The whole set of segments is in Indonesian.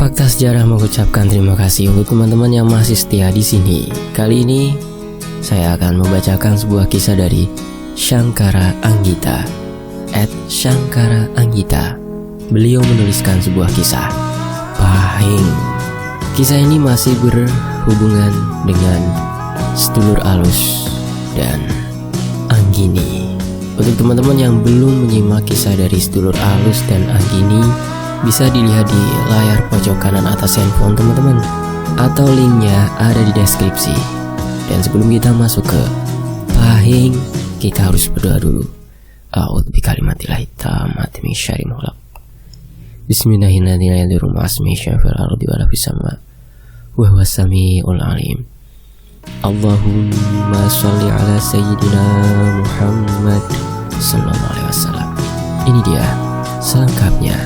Fakta Sejarah mengucapkan terima kasih untuk teman-teman yang masih setia di sini. Kali ini saya akan membacakan sebuah kisah dari Syangkara Anggita @Syangkara Anggita. Beliau menuliskan sebuah kisah Pahing. Kisah ini masih berhubungan dengan sedulur alus dan Anggini. Untuk teman-teman yang belum menyimak kisah dari sedulur alus dan Anggini, bisa dilihat di layar pojok kanan atas handphone teman-teman, atau linknya ada di deskripsi. Dan sebelum kita masuk ke Pahing, kita harus berdoa dulu. A'udzu bikalimatillahi tammati min syarri ma khalaq. Bismillahirrahmanirrahim. Wa huwas samiul alim. Allahumma sholli ala sayyidina Muhammad sallallahu alaihi wasallam. Ini dia selengkapnya.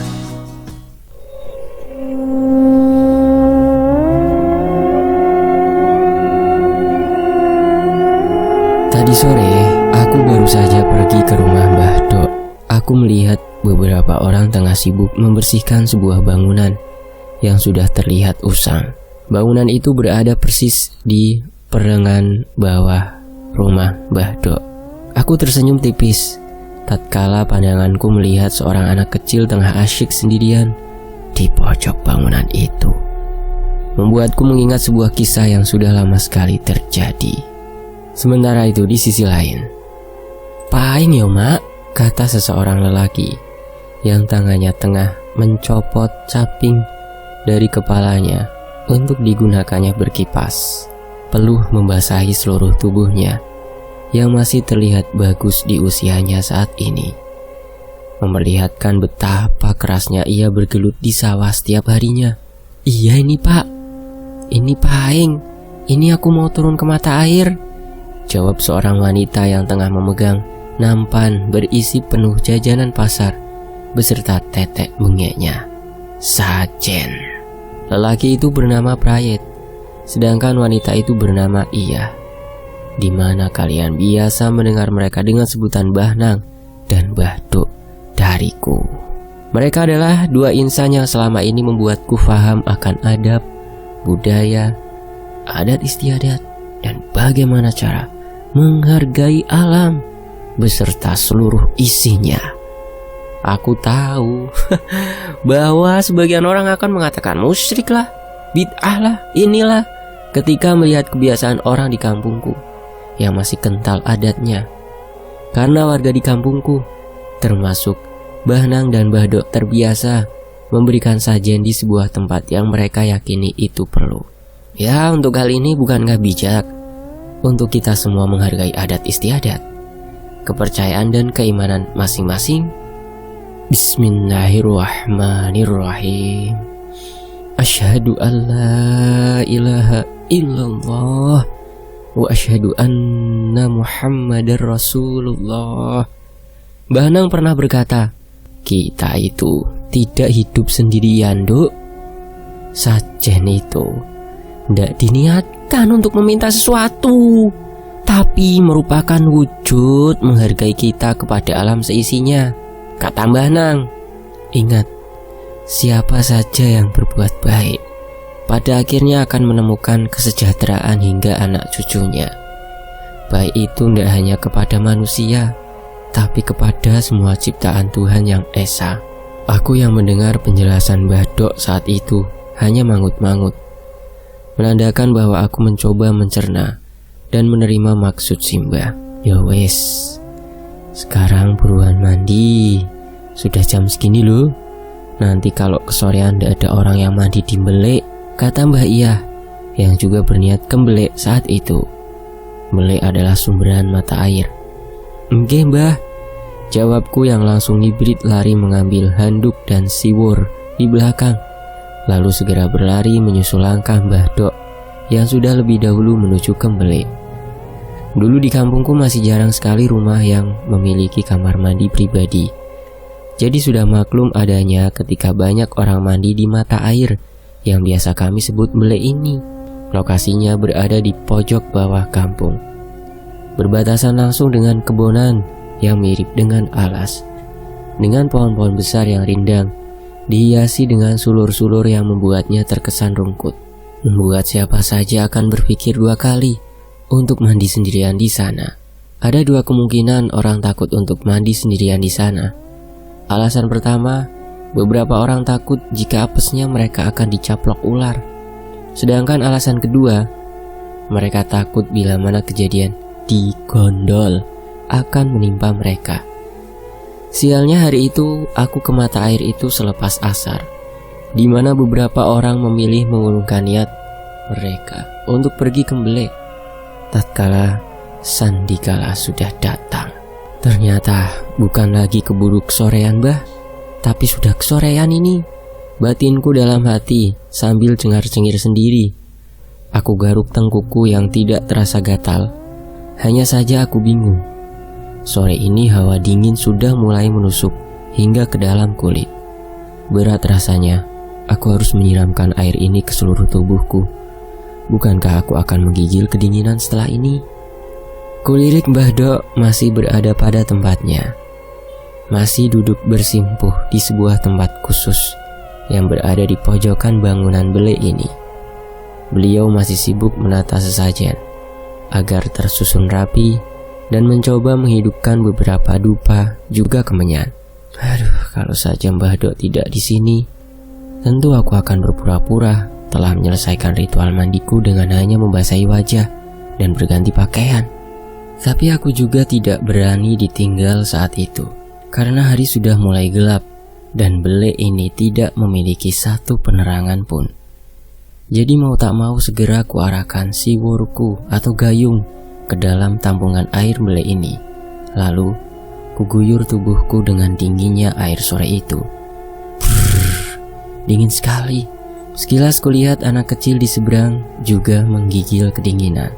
Tadi sore, aku baru saja pergi ke rumah Mbah Dok. Aku melihat beberapa orang tengah sibuk membersihkan sebuah bangunan yang sudah terlihat usang. Bangunan itu berada persis di perengan bawah rumah Mbah Dok. Aku tersenyum tipis tatkala pandanganku melihat seorang anak kecil tengah asyik sendirian di pojok bangunan itu. Membuatku mengingat sebuah kisah yang sudah lama sekali terjadi. Sementara itu di sisi lain, "Pahing ya mak," kata seseorang lelaki yang tangannya tengah mencopot caping dari kepalanya untuk digunakannya berkipas. Peluh membasahi seluruh tubuhnya yang masih terlihat bagus di usianya saat ini, memperlihatkan betapa kerasnya ia bergelut di sawah setiap harinya. "Iya ini pak, ini Pahing, ini aku mau turun ke mata air," jawab seorang wanita yang tengah memegang nampan berisi penuh jajanan pasar beserta tetek bengeknya. Sajen. Lelaki itu bernama Prayet, sedangkan wanita itu bernama Iya. Di mana kalian biasa mendengar mereka dengan sebutan Bahnang dan Bahduk dariku. Mereka adalah dua insan yang selama ini membuatku faham akan adab, budaya, adat istiadat, dan bagaimana cara menghargai alam beserta seluruh isinya. Aku tahu bahwa sebagian orang akan mengatakan musyrik lah, bid'ah lah, inilah, ketika melihat kebiasaan orang di kampungku yang masih kental adatnya. Karena warga di kampungku, termasuk Bahnang dan Bahdok, terbiasa memberikan sajen di sebuah tempat yang mereka yakini itu perlu. Ya, untuk hal ini bukankah bijak untuk kita semua menghargai adat istiadat, kepercayaan dan keimanan masing-masing? Bismillahirrahmanirrahim. Asyhadu an la ilaha illallah wa asyhadu anna Muhammadar Rasulullah. Bahnang pernah berkata, "Kita itu tidak hidup sendirian, Duk. Sajen itu tidak diniatkan untuk meminta sesuatu, tapi merupakan wujud menghargai kita kepada alam seisinya," kata Bahnang. Ingat, siapa saja yang berbuat baik pada akhirnya akan menemukan kesejahteraan hingga anak cucunya. Baik itu tidak hanya kepada manusia, tapi kepada semua ciptaan Tuhan yang esa. Aku yang mendengar penjelasan Bahdok saat itu hanya mangut-mangut, menandakan bahwa aku mencoba mencerna dan menerima maksud Simbah. Ya wes, sekarang buruan mandi, sudah jam segini loh. Nanti kalau kesorean tidak ada orang yang mandi di Mbelek, kata Mbah Iya yang juga berniat ke Mbelek saat itu. Mbelek adalah sumberan mata air. "Nggih Mbah," jawabku yang langsung hibrid lari mengambil handuk dan siwur di belakang, lalu segera berlari menyusul langkah Mbah Dok yang sudah lebih dahulu menuju ke Mbelek. Dulu di kampungku masih jarang sekali rumah yang memiliki kamar mandi pribadi. Jadi sudah maklum adanya ketika banyak orang mandi di mata air yang biasa kami sebut Mbelek ini. Lokasinya berada di pojok bawah kampung, berbatasan langsung dengan kebonan yang mirip dengan alas, dengan pohon-pohon besar yang rindang dihiasi dengan sulur-sulur yang membuatnya terkesan rungkut, membuat siapa saja akan berpikir 2 kali untuk mandi sendirian di sana. Ada 2 kemungkinan orang takut untuk mandi sendirian di sana. Alasan pertama, beberapa orang takut jika apesnya mereka akan dicaplok ular. Sedangkan alasan kedua, mereka takut bila mana kejadian digondol akan menimpa mereka. Sialnya hari itu aku ke mata air itu selepas asar, di mana beberapa orang memilih mengurungkan niat mereka untuk pergi ke Belek. Tatkala Sandikala sudah datang, ternyata bukan lagi keburu kesorean bah, tapi sudah kesorean ini. Batinku dalam hati sambil cengar-cengir sendiri. Aku garuk tengkuku yang tidak terasa gatal. Hanya saja aku bingung. Sore ini hawa dingin sudah mulai menusuk hingga ke dalam kulit. Berat rasanya, aku harus menyiramkan air ini ke seluruh tubuhku. Bukankah aku akan menggigil kedinginan setelah ini? Kulirik Mbah Dok masih berada pada tempatnya. Masih duduk bersimpuh di sebuah tempat khusus yang berada di pojokan bangunan Belek ini. Beliau masih sibuk menata sesajen agar tersusun rapi dan mencoba menghidupkan beberapa dupa juga kemenyan. Aduh, kalau saja Mbah Dok tidak di sini, tentu aku akan berpura-pura telah menyelesaikan ritual mandiku dengan hanya membasahi wajah dan berganti pakaian. Tapi aku juga tidak berani ditinggal saat itu, karena hari sudah mulai gelap dan Belek ini tidak memiliki satu penerangan pun. Jadi mau tak mau segera kuarahkan siwurku atau gayung ke dalam tampungan air Belek ini. Lalu kuguyur tubuhku dengan dinginnya air sore itu. Brrr, dingin sekali. Sekilas kulihat anak kecil di seberang juga menggigil kedinginan.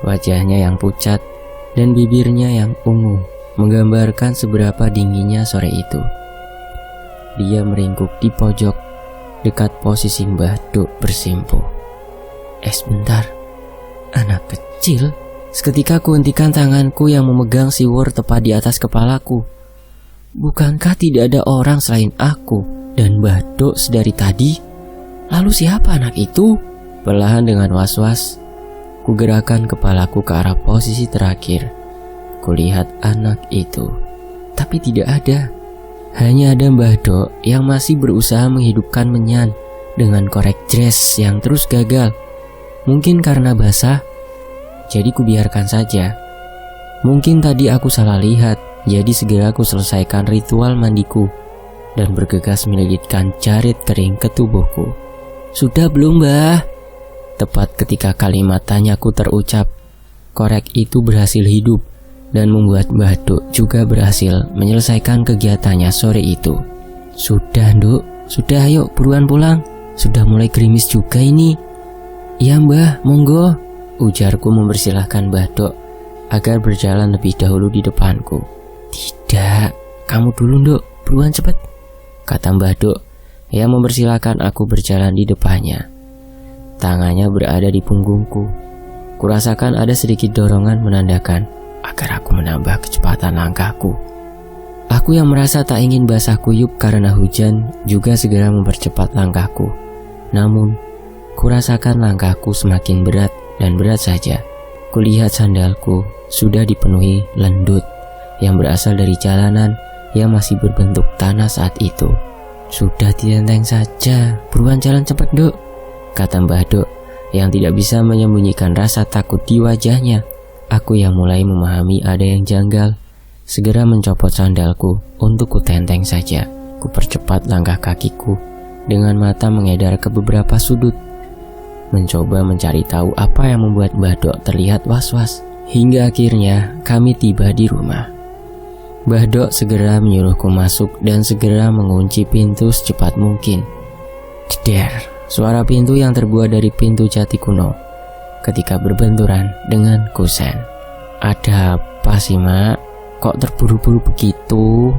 Wajahnya yang pucat dan bibirnya yang ungu menggambarkan seberapa dinginnya sore itu. Dia meringkuk di pojok dekat posisi Mbah Dok bersimpuh. Sebentar, anak kecil. Seketika kuhentikan tanganku yang memegang siwur tepat di atas kepalaku. Bukankah tidak ada orang selain aku dan Mbah Dok sedari tadi? Lalu siapa anak itu? Perlahan dengan was-was, kugerakkan kepalaku ke arah posisi terakhir. Kulihat anak itu, tapi tidak ada. Hanya ada Mbah Dok yang masih berusaha menghidupkan menyan dengan korek dress yang terus gagal. Mungkin karena basah, jadi kubiarkan saja. Mungkin tadi aku salah lihat, jadi segera aku selesaikan ritual mandiku dan bergegas melilitkan jarit kering ke tubuhku. Sudah belum, Mbah? Tepat ketika kalimat tanyaku terucap, korek itu berhasil hidup dan membuat Mbah Dok juga berhasil menyelesaikan kegiatannya sore itu. Sudah, Dok. Sudah, ayo buruan pulang. Sudah mulai gerimis juga ini. Iya, Mbah, monggo. Ujarku mempersilahkan Mbah Dok agar berjalan lebih dahulu di depanku. Tidak, kamu dulu, Dok. Buruan cepet, kata Mbah Dok yang mempersilahkan aku berjalan di depannya. Tangannya berada di punggungku. Kurasakan ada sedikit dorongan menandakan agar aku menambah kecepatan langkahku. Aku yang merasa tak ingin basah kuyup karena hujan juga segera mempercepat langkahku. Namun, kurasakan langkahku semakin berat dan berat saja. Kulihat sandalku sudah dipenuhi lendut yang berasal dari jalanan yang masih berbentuk tanah saat itu. Sudah ditenteng saja, buruan jalan cepat, Dok, kata Mbah Dok yang tidak bisa menyembunyikan rasa takut di wajahnya. Aku yang mulai memahami ada yang janggal, segera mencopot sandalku untuk kutenteng saja. Kupercepat langkah kakiku dengan mata mengedar ke beberapa sudut, mencoba mencari tahu apa yang membuat Mbah Dok terlihat was-was. Hingga akhirnya kami tiba di rumah. Mbah Dok segera menyuruhku masuk dan segera mengunci pintu secepat mungkin. Jeder, suara pintu yang terbuat dari pintu jati kuno ketika berbenturan dengan kusen. Ada apa sih, Mak? Kok terburu-buru begitu?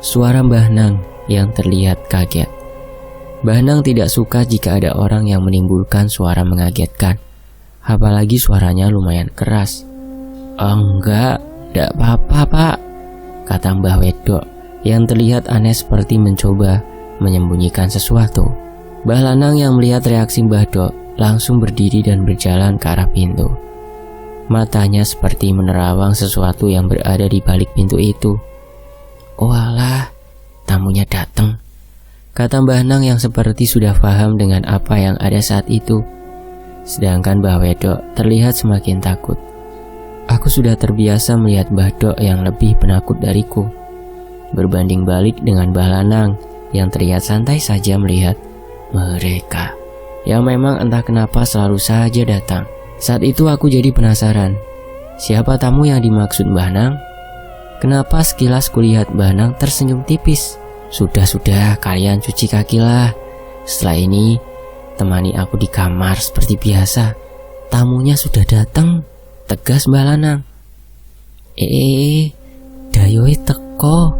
Suara Mbah Nang yang terlihat kaget. Mbah Nang tidak suka jika ada orang yang menimbulkan suara mengagetkan, apalagi suaranya lumayan keras. Enggak apa-apa, Pak, kata Mbah Wedok yang terlihat aneh seperti mencoba menyembunyikan sesuatu. Mbah Lanang yang melihat reaksi Mbah Dok langsung berdiri dan berjalan ke arah pintu. Matanya seperti menerawang sesuatu yang berada di balik pintu itu. "Oh alah, tamunya datang," kata Mbah Nang yang seperti sudah paham dengan apa yang ada saat itu. Sedangkan Mbah Wedok terlihat semakin takut. Aku sudah terbiasa melihat Mbah Dok yang lebih penakut dariku. Berbanding balik dengan Mbah Lanang yang terlihat santai saja melihat mereka yang memang entah kenapa selalu saja datang. Saat itu aku jadi penasaran, siapa tamu yang dimaksud Mbah Nang? Kenapa sekilas kulihat Mbah Nang tersenyum tipis? Sudah, kalian cuci kaki lah. Setelah ini, temani aku di kamar seperti biasa. Tamunya sudah datang, tegas Mbah Lanang. Dayoe teko.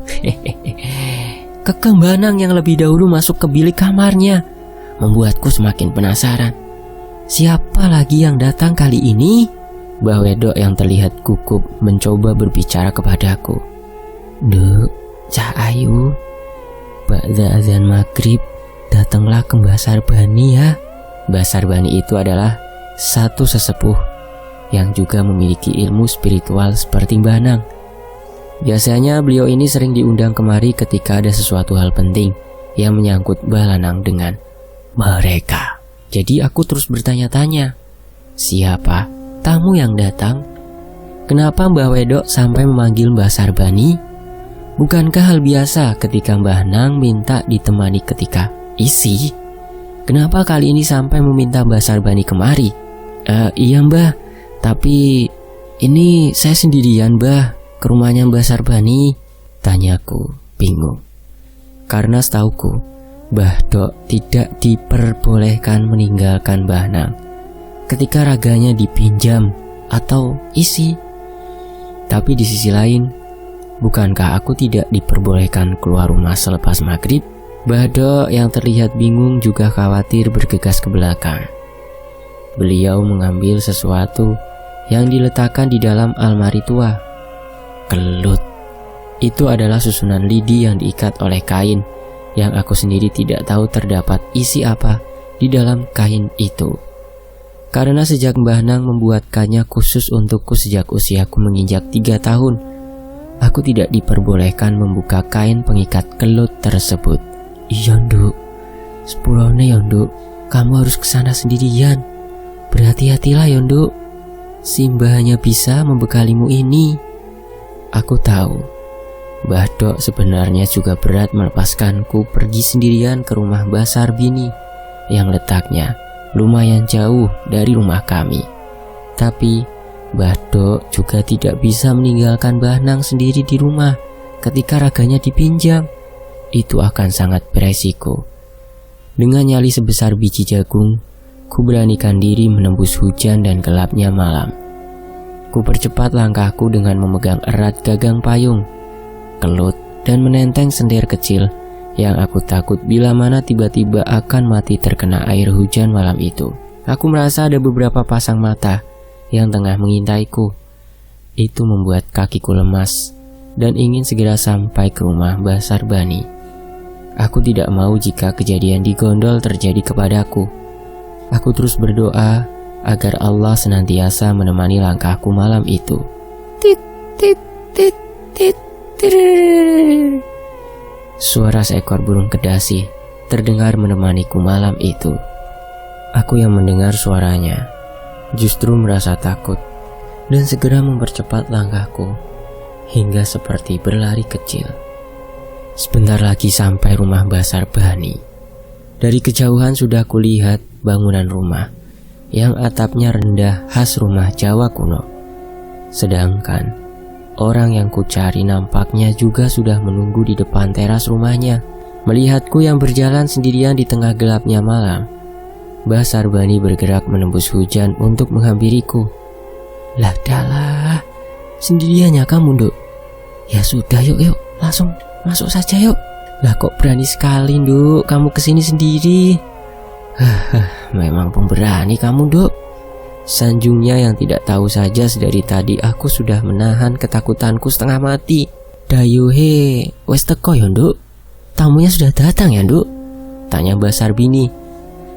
Kekeh Mbah Nang yang lebih dahulu masuk ke bilik kamarnya membuatku semakin penasaran. Siapa lagi yang datang kali ini? Mbah Wedok yang terlihat gugup mencoba berbicara kepadaku. "Duk, Cah Ayu, ba'da azan maghrib datanglah ke Mbah Sarbani ya." Mbah Sarbani itu adalah satu sesepuh yang juga memiliki ilmu spiritual seperti Mbah Nang. Biasanya beliau ini sering diundang kemari ketika ada sesuatu hal penting yang menyangkut Mbah Lanang dengan mereka. Jadi aku terus bertanya-tanya, siapa tamu yang datang? Kenapa Mbah Wedok sampai memanggil Mbah Sarbani? Bukankah hal biasa ketika Mbah Nang minta ditemani ketika isi? Kenapa kali ini sampai meminta Mbah Sarbani kemari? Iya Mbah, tapi ini saya sendirian Mbah ke rumahnya Mbah Sarbani, tanyaku bingung. Karena setauku Mbah Dok tidak diperbolehkan meninggalkan Mbah Nang ketika raganya dipinjam atau isi. Tapi di sisi lain, bukankah aku tidak diperbolehkan keluar rumah selepas maghrib? Mbah Dok yang terlihat bingung juga khawatir bergegas ke belakang. Beliau mengambil sesuatu yang diletakkan di dalam almari tua. Kelut. Itu adalah susunan lidi yang diikat oleh kain yang aku sendiri tidak tahu terdapat isi apa di dalam kain itu. Karena sejak Mbah Nang membuatkannya khusus untukku sejak usiaku menginjak 3 tahun, aku tidak diperbolehkan membuka kain pengikat kelut tersebut. "Iya Nduk, sepurone ya Nduk, kamu harus kesana sendirian. Berhati-hatilah ya Nduk, si Mbah hanya bisa membekalimu ini." Aku tahu Mbah Dok sebenarnya juga berat melepaskanku pergi sendirian ke rumah Mbah Sarbini yang letaknya lumayan jauh dari rumah kami. Tapi Mbah Dok juga tidak bisa meninggalkan Mbah Nang sendiri di rumah ketika raganya dipinjam. Itu akan sangat beresiko. Dengan nyali sebesar biji jagung, ku beranikan diri menembus hujan dan gelapnya malam. Ku percepat langkahku dengan memegang erat gagang payung, kelut, dan menenteng sendir kecil yang aku takut bila mana tiba-tiba akan mati terkena air hujan malam itu. Aku merasa ada beberapa pasang mata yang tengah mengintaiku. Itu membuat kakiku lemas dan ingin segera sampai ke rumah Mbah Sarbani. Aku tidak mau jika kejadian di gondol terjadi kepadaku. Aku terus berdoa agar Allah senantiasa menemani langkahku malam itu. Tit, tit, tit, tit. Suara seekor burung kedasi terdengar menemaniku malam itu. Aku yang mendengar suaranya justru merasa takut dan segera mempercepat langkahku hingga seperti berlari kecil. Sebentar lagi sampai rumah Mbah Sarbani. Dari kejauhan sudah kulihat bangunan rumah yang atapnya rendah khas rumah Jawa kuno. Sedangkan orang yang kucari nampaknya juga sudah menunggu di depan teras rumahnya. Melihatku yang berjalan sendirian di tengah gelapnya malam, Mbah Sarbani bergerak menembus hujan untuk menghampiriku. "Lah dalah, sendiriannya kamu Nduk?" "Ya sudah yuk, langsung masuk saja yuk." "Lah kok berani sekali Nduk, kamu kesini sendiri?" Memang pemberani kamu Nduk," sanjungnya yang tidak tahu saja sedari tadi aku sudah menahan ketakutanku setengah mati. "Dayo he, wes teko ya Nduk." tamunya sudah datang ya, Nduk? Tanya Mbak Sarbini,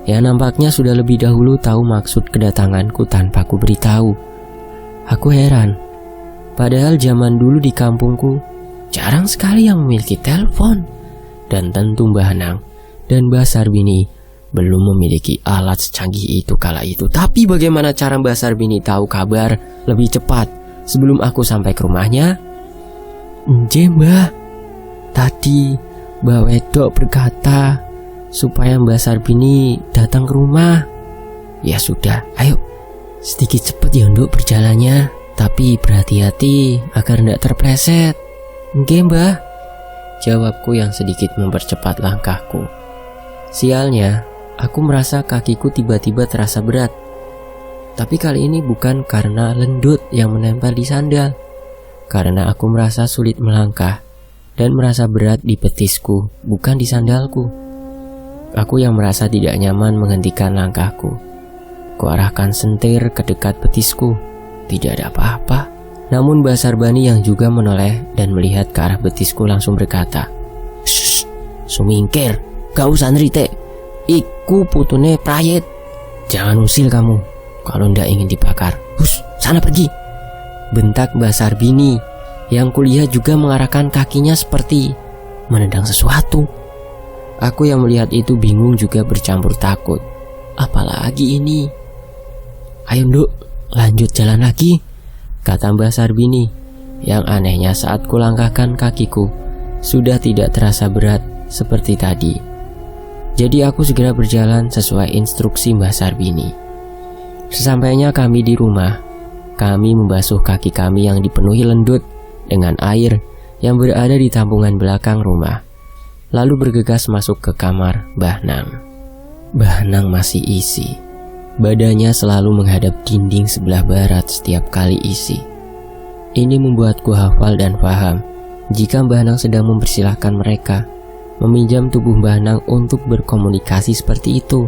yang nampaknya sudah lebih dahulu tahu maksud kedatanganku tanpa ku beritahu. Aku heran, padahal zaman dulu di kampungku jarang sekali yang memiliki telepon. Dan tentu Mbah Anang dan Mbak Sarbini belum memiliki alat secanggih itu kala itu. Tapi bagaimana cara Mbak Sarbini tahu kabar lebih cepat sebelum aku sampai ke rumahnya? "Nggih, Mbah. Tadi Mbak Wedok berkata supaya Mbak Sarbini datang ke rumah." "Ya sudah, ayo sedikit cepat ya Nduk berjalannya. Tapi berhati-hati agar tidak terpleset." "Nggih, Mbah," jawabku yang sedikit mempercepat langkahku. Sialnya, aku merasa kakiku tiba-tiba terasa berat. Tapi kali ini bukan karena lendut yang menempel di sandal, karena aku merasa sulit melangkah dan merasa berat di betisku, bukan di sandalku. Aku yang merasa tidak nyaman menghentikan langkahku. Kuarahkan sentir ke dekat betisku. Tidak ada apa-apa. Namun Mbak Sarbani yang juga menoleh dan melihat ke arah betisku langsung berkata, "Shh, sumingkir, gak usah nrite. Iku putune prayit. Jangan usil kamu kalau ndak ingin dibakar. Hus, sana pergi." Bentak Mbak Sarbini yang kulihat juga mengarahkan kakinya seperti menendang sesuatu. Aku yang melihat itu bingung juga bercampur takut. Apalagi ini? "Ayo Nduk, lanjut jalan lagi," kata Mbak Sarbini, yang anehnya saat kulangkahkan kakiku sudah tidak terasa berat seperti tadi. Jadi aku segera berjalan sesuai instruksi Mbak Sarbini. Sesampainya kami di rumah, kami membasuh kaki kami yang dipenuhi lendut dengan air yang berada di tampungan belakang rumah, lalu bergegas masuk ke kamar Mbah Nang. Mbah Nang masih isi. Badannya selalu menghadap dinding sebelah barat setiap kali isi. Ini membuatku hafal dan paham jika Mbah Nang sedang mempersilahkan mereka meminjam tubuh Mbah Nang untuk berkomunikasi seperti itu.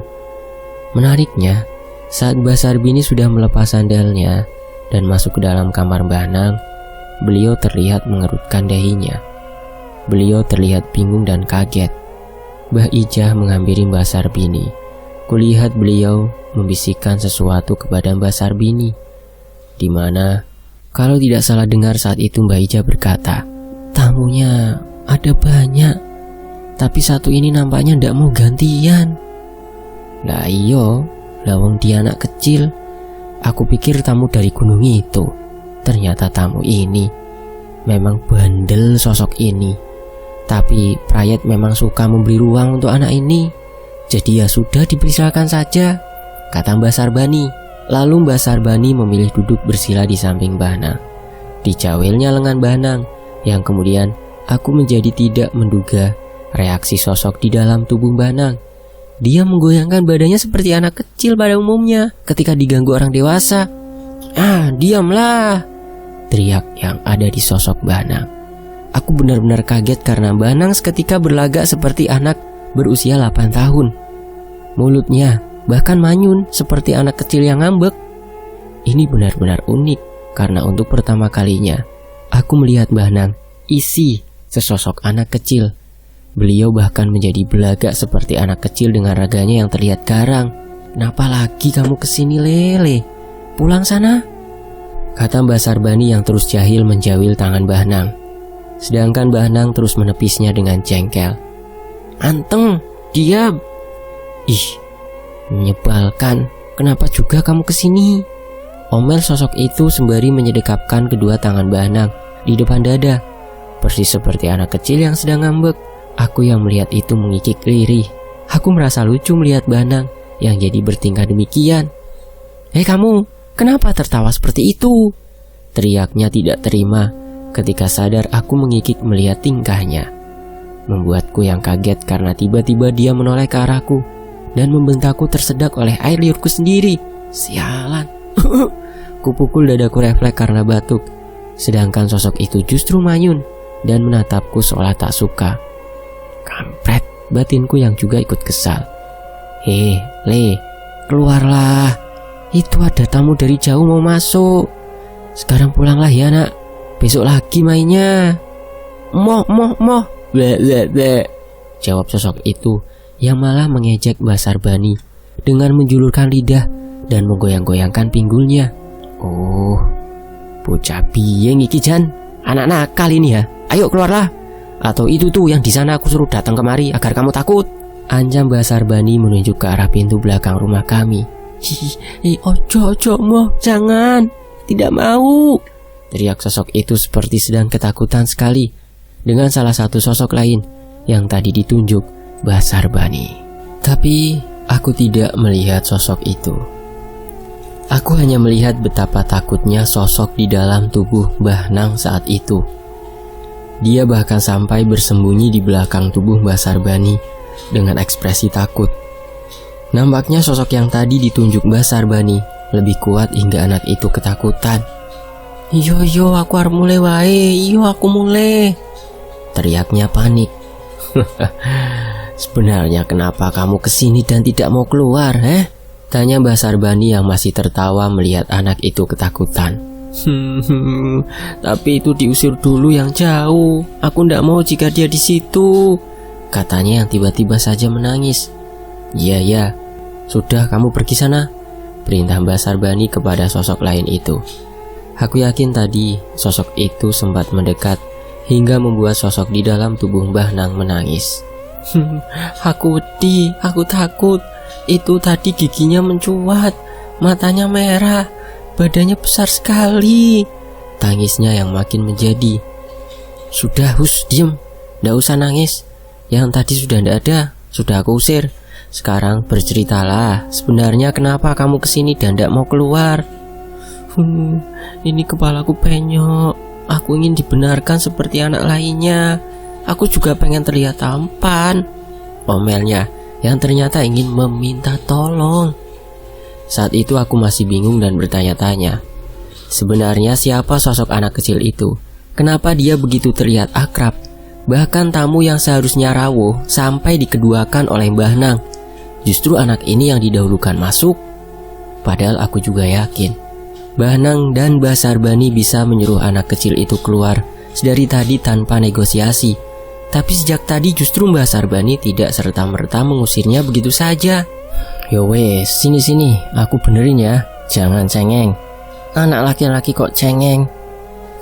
Menariknya, saat Mbah Sarbini sudah melepas sandalnya dan masuk ke dalam kamar Mbah Nang, beliau terlihat mengerutkan dahinya. Beliau terlihat bingung dan kaget. Mbah Ijah menghampiri Mbah Sarbini. Kulihat beliau membisikkan sesuatu kepada Mbak Sarbini, di mana kalau tidak salah dengar saat itu Mbak Ija berkata, "Tamunya ada banyak, tapi satu ini nampaknya ndak mau gantian." "Lah iyo, lawang dia anak kecil. Aku pikir tamu dari gunung itu. Ternyata tamu ini. Memang bandel sosok ini. Tapi Prayet memang suka memberi ruang untuk anak ini. Jadi ya sudah dipersilakan saja," kata Mbak Sarbani. Lalu Mbak Sarbani memilih duduk bersila di samping Mbah Nang. Dicawilnya lengan Mbah Nang, yang kemudian aku menjadi tidak menduga reaksi sosok di dalam tubuh Mbah Nang. Dia menggoyangkan badannya seperti anak kecil pada umumnya ketika diganggu orang dewasa. "Ah, diamlah!" teriak yang ada di sosok Mbah Nang. Aku benar-benar kaget karena Mbah Nang seketika berlagak seperti anak berusia 8 tahun. Mulutnya bahkan manyun seperti anak kecil yang ngambek. Ini benar-benar unik karena untuk pertama kalinya aku melihat Mbah Nang isi sesosok anak kecil. Beliau bahkan menjadi belagak seperti anak kecil dengan raganya yang terlihat garang. "Kenapa lagi kamu kesini, Lele? Pulang sana," kata Mbak Sarbani yang terus jahil menjawil tangan Mbah Nang. Sedangkan Mbah Nang terus menepisnya dengan jengkel. "Anteng, diam." "Ih, menyebalkan. Kenapa juga kamu kesini?" omel sosok itu sembari menyedekapkan kedua tangan Mbah Nang di depan dada, persis seperti anak kecil yang sedang ngambek. Aku yang melihat itu mengikik lirih. Aku merasa lucu melihat Mbah Nang yang jadi bertingkah demikian. "Hei kamu, kenapa tertawa seperti itu?" teriaknya tidak terima ketika sadar aku mengikik melihat tingkahnya. Membuatku yang kaget karena tiba-tiba dia menoleh ke arahku dan membentakku tersedak oleh air liurku sendiri. Sialan. Kupukul dadaku refleks karena batuk. Sedangkan sosok itu justru manyun dan menatapku seolah tak suka. Kampret, batinku yang juga ikut kesal. "Hei, Le, keluarlah. Itu ada tamu dari jauh mau masuk. Sekarang pulanglah ya nak. Besok lagi mainnya." Moh. Bleh. jawab sosok itu yang malah mengejek Mbah Sarbani dengan menjulurkan lidah dan menggoyang-goyangkan pinggulnya. Oh, bocah bieng iki Jan, anak nakal ini ya. Ayo keluarlah. Atau itu tuh yang di sana aku suruh datang kemari agar kamu takut. Ancam Mbah Sarbani menunjuk ke arah pintu belakang rumah kami. Ojo mo, jangan, tidak mau. Teriak sosok itu seperti sedang ketakutan sekali dengan salah satu sosok lain yang tadi ditunjuk Mbah Sarbani. Tapi aku tidak melihat sosok itu. Aku hanya melihat betapa takutnya sosok di dalam tubuh Mbah Nang saat itu. Dia bahkan sampai bersembunyi di belakang tubuh Mbah Sarbani dengan ekspresi takut. Nampaknya sosok yang tadi ditunjuk Mbah Sarbani lebih kuat hingga anak itu ketakutan. Yo, aku harus mulai wae. Yo, aku mulai. Teriaknya panik. Sebenarnya kenapa kamu kesini dan tidak mau keluar, Tanya Mbah Sarbani yang masih tertawa melihat anak itu ketakutan. Tapi itu diusir dulu yang jauh. Aku tidak mau jika dia di situ, katanya yang tiba-tiba saja menangis. Iya, sudah kamu pergi sana, perintah Mbah Sarbani kepada sosok lain itu. Aku yakin tadi sosok itu sempat mendekat hingga membuat sosok di dalam tubuh Mbah Nang menangis. Aku wedi, aku takut. Itu tadi giginya mencuat, matanya merah, badannya besar sekali. Tangisnya yang makin menjadi. Sudah, diem, ndak usah nangis. Yang tadi sudah ndak ada, sudah aku usir. Sekarang berceritalah, sebenarnya kenapa kamu kesini dan ndak mau keluar? Ini kepalaku penyok. Aku ingin dibenarkan seperti anak lainnya. Aku juga pengen terlihat tampan, omelnya yang ternyata ingin meminta tolong. Saat itu aku masih bingung dan bertanya-tanya, sebenarnya siapa sosok anak kecil itu? Kenapa dia begitu terlihat akrab? Bahkan tamu yang seharusnya rawuh sampai dikeduakan oleh Mbah Nang. Justru anak ini yang didahulukan masuk. Padahal aku juga yakin Mbah Nang dan Mbah Sarbani bisa menyuruh anak kecil itu keluar sedari tadi tanpa negosiasi. Tapi sejak tadi justru Mbah Sarbani tidak serta-merta mengusirnya begitu saja. Yo wes, sini, aku benerin ya, jangan cengeng. Anak laki-laki kok cengeng,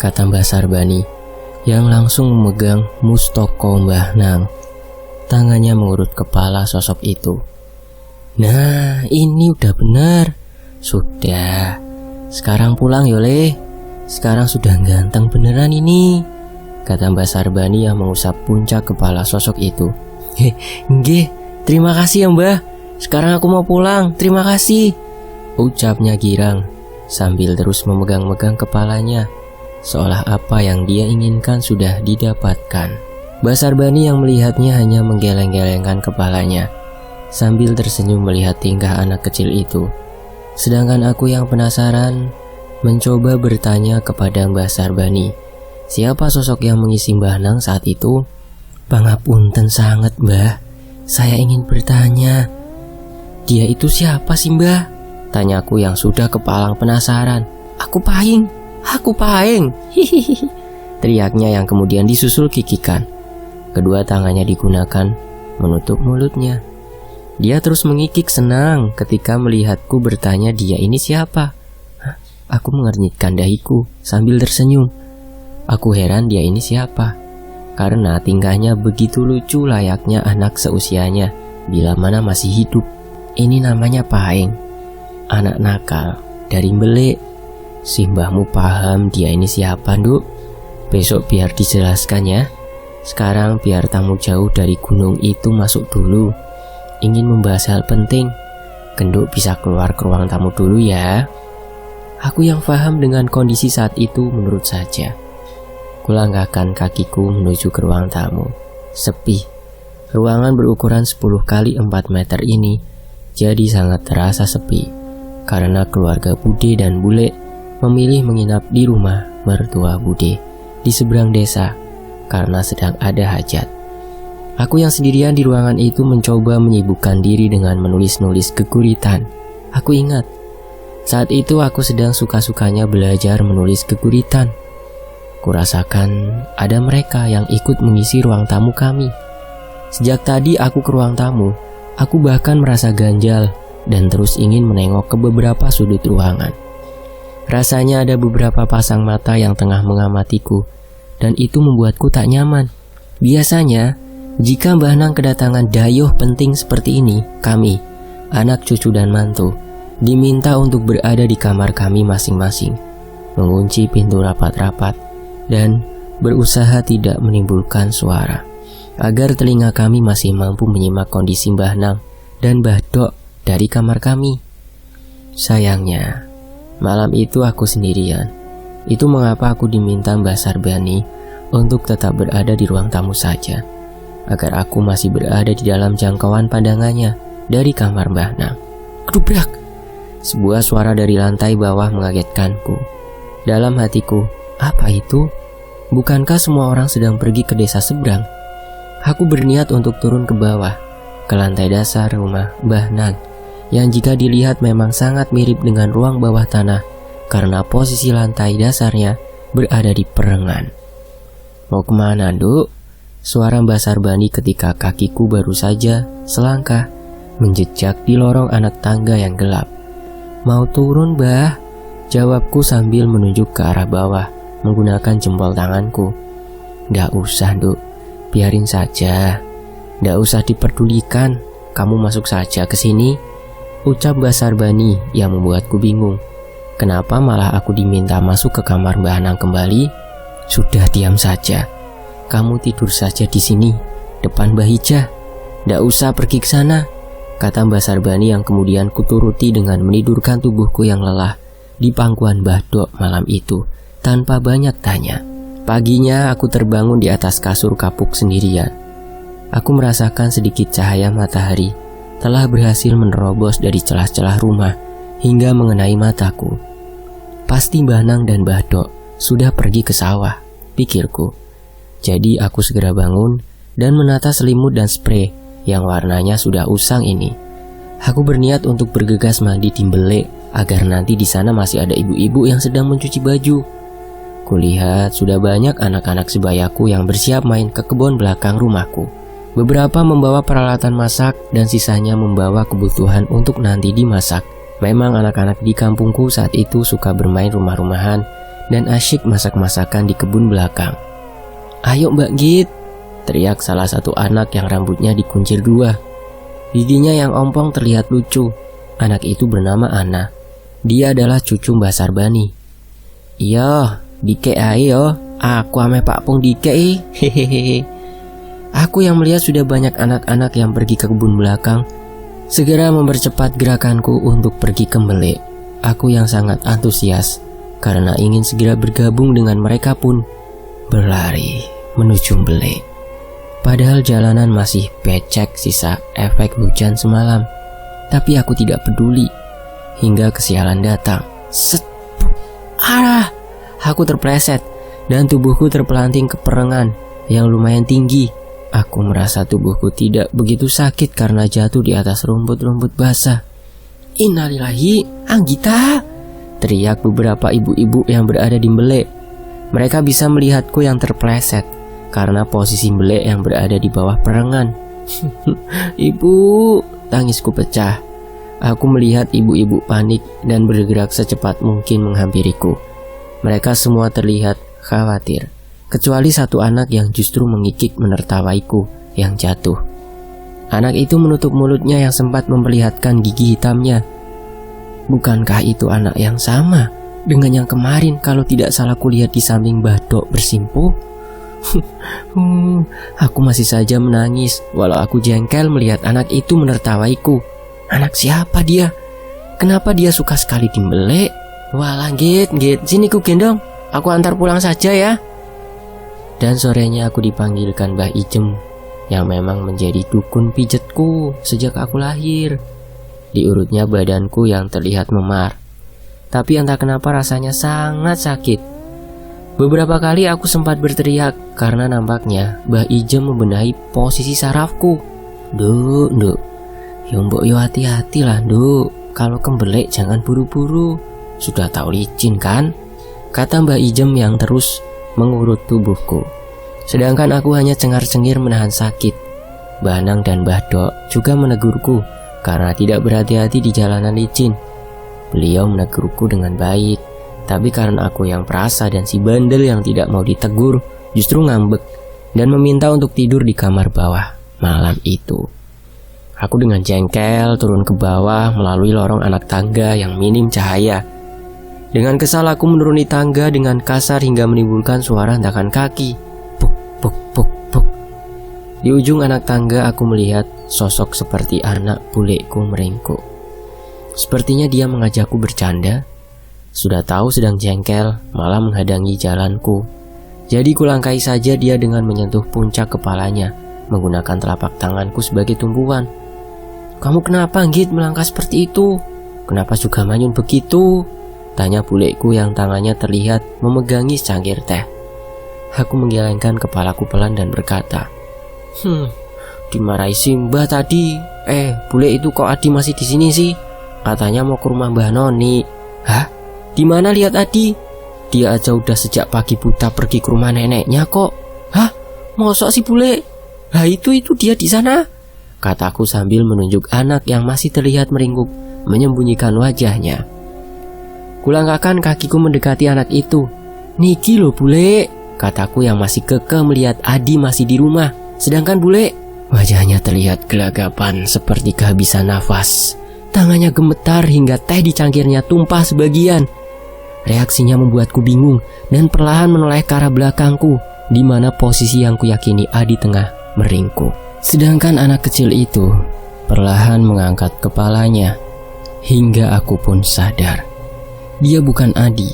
kata Mbah Sarbani yang langsung memegang mustoko Mbah Nang. Tangannya mengurut kepala sosok itu. Nah, ini udah benar. Sudah, sekarang pulang yole. Sekarang sudah ganteng beneran ini, kata Mbah Sarbani yang mengusap puncak kepala sosok itu. Nggih, terima kasih ya Mbah. Sekarang aku mau pulang, terima kasih, ucapnya girang sambil terus memegang-megang kepalanya, seolah apa yang dia inginkan sudah didapatkan. Mbah Sarbani yang melihatnya hanya menggeleng-gelengkan kepalanya sambil tersenyum melihat tingkah anak kecil itu. Sedangkan aku yang penasaran mencoba bertanya kepada Mbah Sarbani, siapa sosok yang mengisi Mbah Nang saat itu? Pangapunten sangat Mbah, saya ingin bertanya, dia itu siapa sih Mbah? Tanyaku yang sudah kepalang penasaran. Aku Pahing, hihihi, teriaknya yang kemudian disusul kikikan. Kedua tangannya digunakan menutup mulutnya. Dia terus mengikik senang ketika melihatku bertanya dia ini siapa. Aku mengernyitkan dahiku sambil tersenyum. Aku heran dia ini siapa, karena tingkahnya begitu lucu layaknya anak seusianya bila mana masih hidup. Ini namanya Pahing, anak nakal dari Mbelek. Si mbahmu paham dia ini siapa, Nduk? Besok biar dijelaskan ya. Sekarang biar tamu jauh dari gunung itu masuk dulu. Ingin membahas hal penting. Genduk bisa keluar ke ruang tamu dulu ya. Aku yang paham dengan kondisi saat itu menurut saja. Kulangkahkan kakiku menuju ke ruang tamu. Sepi. Ruangan berukuran 10 kali 4 meter ini jadi sangat terasa sepi, karena keluarga Bude dan Bule memilih menginap di rumah mertua Bude di seberang desa karena sedang ada hajat. Aku yang sendirian di ruangan itu mencoba menyibukkan diri dengan menulis-nulis keguritan. Aku ingat, saat itu aku sedang suka-sukanya belajar menulis keguritan. Kurasakan ada mereka yang ikut mengisi ruang tamu kami. Sejak tadi aku ke ruang tamu, aku bahkan merasa ganjal dan terus ingin menengok ke beberapa sudut ruangan. Rasanya ada beberapa pasang mata yang tengah mengamatiku, dan itu membuatku tak nyaman. Biasanya, jika Mbah Nang kedatangan dayuh penting seperti ini, kami, anak cucu dan mantu, diminta untuk berada di kamar kami masing-masing, mengunci pintu rapat-rapat, dan berusaha tidak menimbulkan suara, agar telinga kami masih mampu menyimak kondisi Mbah Nang dan Mbah Dok dari kamar kami. Sayangnya, malam itu aku sendirian. Itu mengapa aku diminta Mbah Sarbani untuk tetap berada di ruang tamu saja, agar aku masih berada di dalam jangkauan pandangannya dari kamar Mbah Nang. Kedubrak! Sebuah suara dari lantai bawah mengagetkanku. Dalam hatiku, apa itu? Bukankah semua orang sedang pergi ke desa seberang? Aku berniat untuk turun ke bawah, ke lantai dasar rumah Mbah Nang, yang jika dilihat memang sangat mirip dengan ruang bawah tanah, karena posisi lantai dasarnya berada di perengan. Mau kemana, Duk? Suara Mbah Sarbani ketika kakiku baru saja selangkah menjejak di lorong anak tangga yang gelap. Mau turun, Mbah? Jawabku sambil menunjuk ke arah bawah menggunakan jempol tanganku. Nggak usah, Duk. Biarin saja. Nggak usah diperdulikan. Kamu masuk saja ke sini, ucap Mbah Sarbani yang membuatku bingung. Kenapa malah aku diminta masuk ke kamar Mbah Nang kembali? Sudah, diam saja. Kamu tidur saja di sini, depan Mbah Hijah. Nggak usah pergi ke sana, kata Mbah Sarbani yang kemudian kuturuti dengan menidurkan tubuhku yang lelah di pangkuan Mbah Dok malam itu tanpa banyak tanya. Paginya aku terbangun di atas kasur kapuk sendirian. Aku merasakan sedikit cahaya matahari telah berhasil menerobos dari celah-celah rumah hingga mengenai mataku. Pasti Mbah Nang dan Mbah Dok sudah pergi ke sawah, pikirku. Jadi aku segera bangun dan menata selimut dan spray yang warnanya sudah usang ini. Aku berniat untuk bergegas mandi Timbelek agar nanti di sana masih ada ibu-ibu yang sedang mencuci baju. Kulihat sudah banyak anak-anak sebayaku yang bersiap main ke kebun belakang rumahku. Beberapa membawa peralatan masak dan sisanya membawa kebutuhan untuk nanti dimasak. Memang anak-anak di kampungku saat itu suka bermain rumah-rumahan dan asyik masak-masakan di kebun belakang. Ayo Mbak Git, teriak salah satu anak yang rambutnya dikuncir dua. Giginya yang ompong terlihat lucu. Anak itu bernama Ana. Dia adalah cucu Mbah Sarbani. Iya, dike ayo, aku ame Pak Pung dike. Hehehe. Aku yang melihat sudah banyak anak-anak yang pergi ke kebun belakang, segera mempercepat gerakanku untuk pergi ke Mbelek. Aku yang sangat antusias karena ingin segera bergabung dengan mereka pun berlari menuju Mbelek. Padahal jalanan masih becek sisa efek hujan semalam. Tapi aku tidak peduli hingga kesialan datang. Set. Aku terpleset dan tubuhku terpelanting ke perengan yang lumayan tinggi. Aku merasa tubuhku tidak begitu sakit karena jatuh di atas rumput-rumput basah. Innalillahi, Anggita! Teriak beberapa ibu-ibu yang berada di Mbelek. Mereka bisa melihatku yang terpleset karena posisi Mbelek yang berada di bawah perengan. Ibu, tangisku pecah. Aku melihat ibu-ibu panik dan bergerak secepat mungkin menghampiriku. Mereka semua terlihat khawatir, kecuali satu anak yang justru mengikik menertawaiku yang jatuh. Anak itu menutup mulutnya yang sempat memperlihatkan gigi hitamnya. Bukankah itu anak yang sama dengan yang kemarin kalau tidak salah kulihat di samping Mbah Dok bersimpuh? Aku masih saja menangis walau aku jengkel melihat anak itu menertawaiku. Anak siapa dia? Kenapa dia suka sekali di Mbelek? Walah Git, sini ku gendong. Aku antar pulang saja ya. Dan sorenya aku dipanggilkan Mbah Ijem yang memang menjadi dukun pijetku sejak aku lahir. Diurutnya badanku yang terlihat memar. Tapi entah kenapa rasanya sangat sakit. Beberapa kali aku sempat berteriak karena nampaknya Mbah Ijem membenahi posisi sarafku. Duk, yo mbok yo hati-hati lah Duk. Kalau kembelek jangan buru-buru. Sudah tahu licin kan? Kata Mbah Ijem yang terus mengurut tubuhku. Sedangkan aku hanya cengar-cengir menahan sakit. Mbah Nang dan Mbah Dok juga menegurku karena tidak berhati-hati di jalanan licin. Beliau menegurku dengan baik, tapi karena aku yang perasa dan si bandel yang tidak mau ditegur justru ngambek dan meminta untuk tidur di kamar bawah malam itu. Aku dengan jengkel turun ke bawah melalui lorong anak tangga yang minim cahaya. Dengan kesal aku menuruni tangga dengan kasar hingga menimbulkan suara hentakan kaki. Puk, puk, puk, puk. Di ujung anak tangga aku melihat sosok seperti anak bulekku meringkuk. Sepertinya dia mengajakku bercanda. Sudah tahu sedang jengkel, malah menghadangi jalanku. Jadi kulangkai saja dia dengan menyentuh puncak kepalanya, menggunakan telapak tanganku sebagai tumpuan. "Kamu kenapa, Git, melangkah seperti itu? Kenapa juga manyun begitu?" tanya bulekku yang tangannya terlihat memegangi secangkir teh. Aku menggelengkan kepalaku pelan dan berkata, "Dimarahi Simbah tadi. Bule itu kok Adi masih di sini sih? Katanya mau ke rumah Mbah Noni." "Hah? Di mana lihat Adi? Dia aja udah sejak pagi buta pergi ke rumah neneknya kok." "Hah? Mosok sih bule? Lah itu dia di sana," kataku sambil menunjuk anak yang masih terlihat meringkuk menyembunyikan wajahnya. Kulangkahkan kakiku mendekati anak itu. "Niki loh bule," kataku yang masih kekeh melihat Adi masih di rumah. Sedangkan bule, wajahnya terlihat gelagapan seperti kehabisan nafas. Tangannya gemetar hingga teh di cangkirnya tumpah sebagian. Reaksinya membuatku bingung dan perlahan menoleh ke arah belakangku, di mana posisi yang kuyakini Adi tengah meringkuk. Sedangkan anak kecil itu perlahan mengangkat kepalanya hingga aku pun sadar. Dia bukan Adi.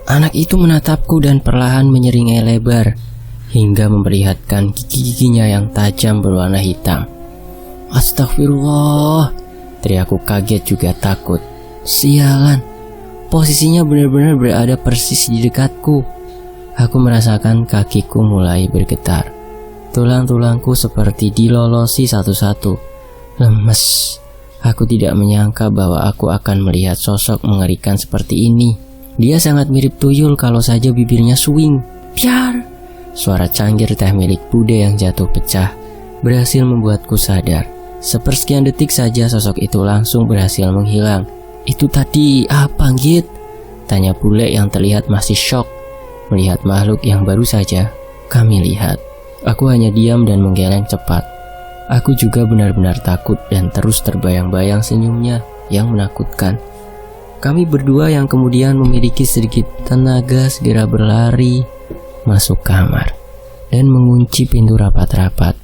Anak itu menatapku dan perlahan menyeringai lebar hingga memperlihatkan gigi-giginya yang tajam berwarna hitam. "Astagfirullah," teriakku kaget juga takut. Sialan, posisinya benar-benar berada persis di dekatku. Aku merasakan kakiku mulai bergetar. Tulang-tulangku seperti dilolosi satu-satu. Lemes. Aku tidak menyangka bahwa aku akan melihat sosok mengerikan seperti ini. Dia sangat mirip tuyul kalau saja bibirnya swing. Piar! Suara cangkir teh milik Bude yang jatuh pecah berhasil membuatku sadar. Sepersekian detik saja sosok itu langsung berhasil menghilang. "Itu tadi apa, Git?" tanya bule yang terlihat masih syok melihat makhluk yang baru saja kami lihat. Aku hanya diam dan menggeleng cepat. Aku juga benar-benar takut dan terus terbayang-bayang senyumnya yang menakutkan. Kami berdua yang kemudian memiliki sedikit tenaga segera berlari masuk kamar dan mengunci pintu rapat-rapat.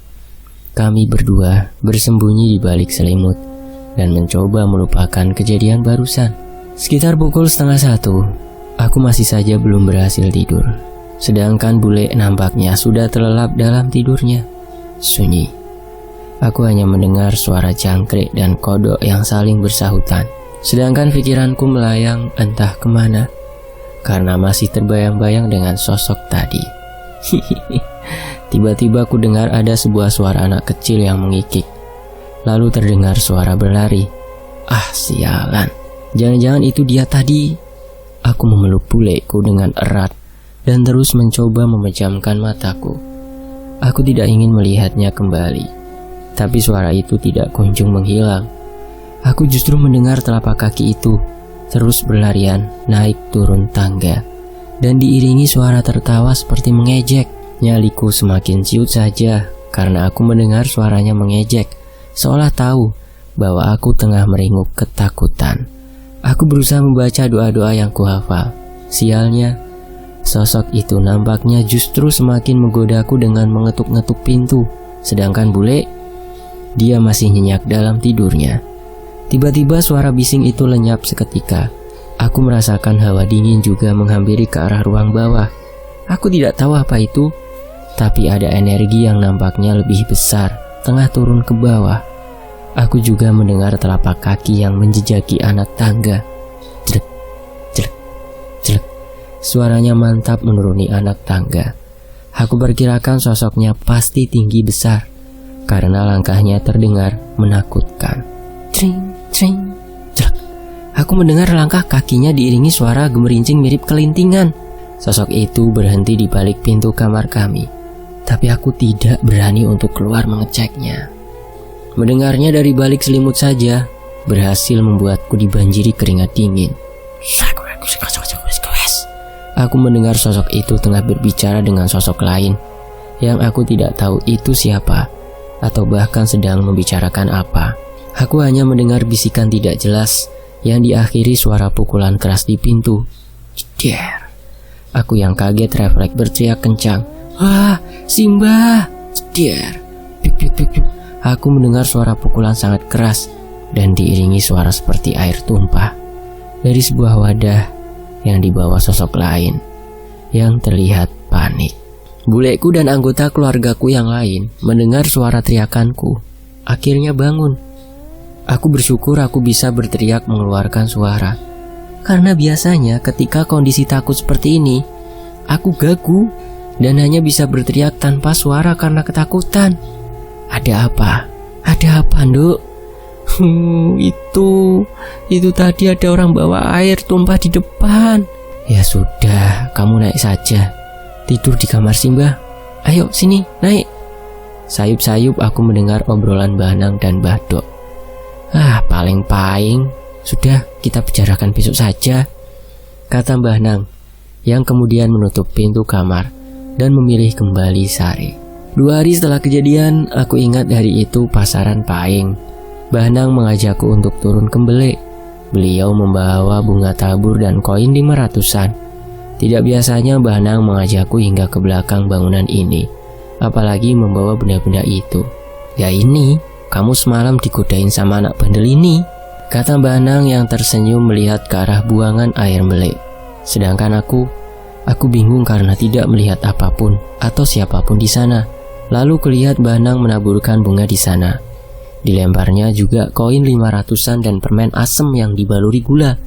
Kami berdua bersembunyi di balik selimut dan mencoba melupakan kejadian barusan. Sekitar pukul 12:30, aku masih saja belum berhasil tidur. Sedangkan bule nampaknya sudah terlelap dalam tidurnya. Sunyi. Aku hanya mendengar suara jangkrik dan kodok yang saling bersahutan. Sedangkan pikiranku melayang entah kemana, karena masih terbayang-bayang dengan sosok tadi. Tiba-tiba aku dengar ada sebuah suara anak kecil yang mengikik. Lalu terdengar suara berlari. Ah, sialan. Jangan-jangan itu dia tadi. Aku memeluk buleku dengan erat dan terus mencoba memejamkan mataku. Aku tidak ingin melihatnya kembali. Tapi suara itu tidak kunjung menghilang. Aku justru mendengar telapak kaki itu terus berlarian naik turun tangga, dan diiringi suara tertawa seperti mengejek. Nyaliku semakin ciut saja karena aku mendengar suaranya mengejek, seolah tahu bahwa aku tengah meringuk ketakutan. Aku berusaha membaca doa-doa yang kuhafal. Sialnya, sosok itu nampaknya justru semakin menggodaku dengan mengetuk-ngetuk pintu. Sedangkan bule, dia masih nyenyak dalam tidurnya. Tiba-tiba suara bising itu lenyap seketika. Aku merasakan hawa dingin juga menghampiri ke arah ruang bawah. Aku tidak tahu apa itu, tapi ada energi yang nampaknya lebih besar tengah turun ke bawah. Aku juga mendengar telapak kaki yang menjejaki anak tangga. Jelek, jelek, jelek. Suaranya mantap menuruni anak tangga. Aku perkirakan sosoknya pasti tinggi besar, karena langkahnya terdengar menakutkan. Tring, tring, jelek. Aku mendengar langkah kakinya diiringi suara gemerincing mirip kelintingan. Sosok itu berhenti di balik pintu kamar kami, tapi aku tidak berani untuk keluar mengeceknya. Mendengarnya dari balik selimut saja berhasil membuatku dibanjiri keringat dingin. Aku mendengar sosok itu tengah berbicara dengan sosok lain yang aku tidak tahu itu siapa atau bahkan sedang membicarakan apa. Aku hanya mendengar bisikan tidak jelas yang diakhiri suara pukulan keras di pintu. Ceder. Aku yang kaget refleks berteriak kencang. Wah, Simba! Ceder. Pik pik pik pik. Aku mendengar suara pukulan sangat keras dan diiringi suara seperti air tumpah dari sebuah wadah yang dibawa sosok lain yang terlihat panik. Bulekku dan anggota keluargaku yang lain mendengar suara teriakanku. Akhirnya bangun. Aku bersyukur aku bisa berteriak mengeluarkan suara. Karena biasanya ketika kondisi takut seperti ini, aku gagu dan hanya bisa berteriak tanpa suara karena ketakutan. Ada apa? Ada apa, Nduk? Itu tadi ada orang bawa air tumpah di depan. Ya sudah, kamu naik saja. Tidur di kamar Simba. Ayo sini, naik. Sayup-sayup aku mendengar obrolan Bahnang dan Bahdok. Paling-paling sudah kita bicarakan besok saja, kata Bahnang, yang kemudian menutup pintu kamar dan memilih kembali sare. 2 hari setelah kejadian, aku ingat hari itu pasaran Pahing. Bahnang mengajakku untuk turun ke Belek. Beliau membawa bunga tabur dan koin 500-an. Tidak biasanya Bahnang mengajakku hingga ke belakang bangunan ini, apalagi membawa benda-benda itu. Ya ini, kamu semalam digodain sama anak bandel ini, kata Bahnang yang tersenyum melihat ke arah buangan air Belek. Sedangkan aku bingung karena tidak melihat apapun atau siapapun di sana. Lalu kulihat Bahnang menaburkan bunga di sana. Dilemparnya juga koin 500-an dan permen asem yang dibaluri gula.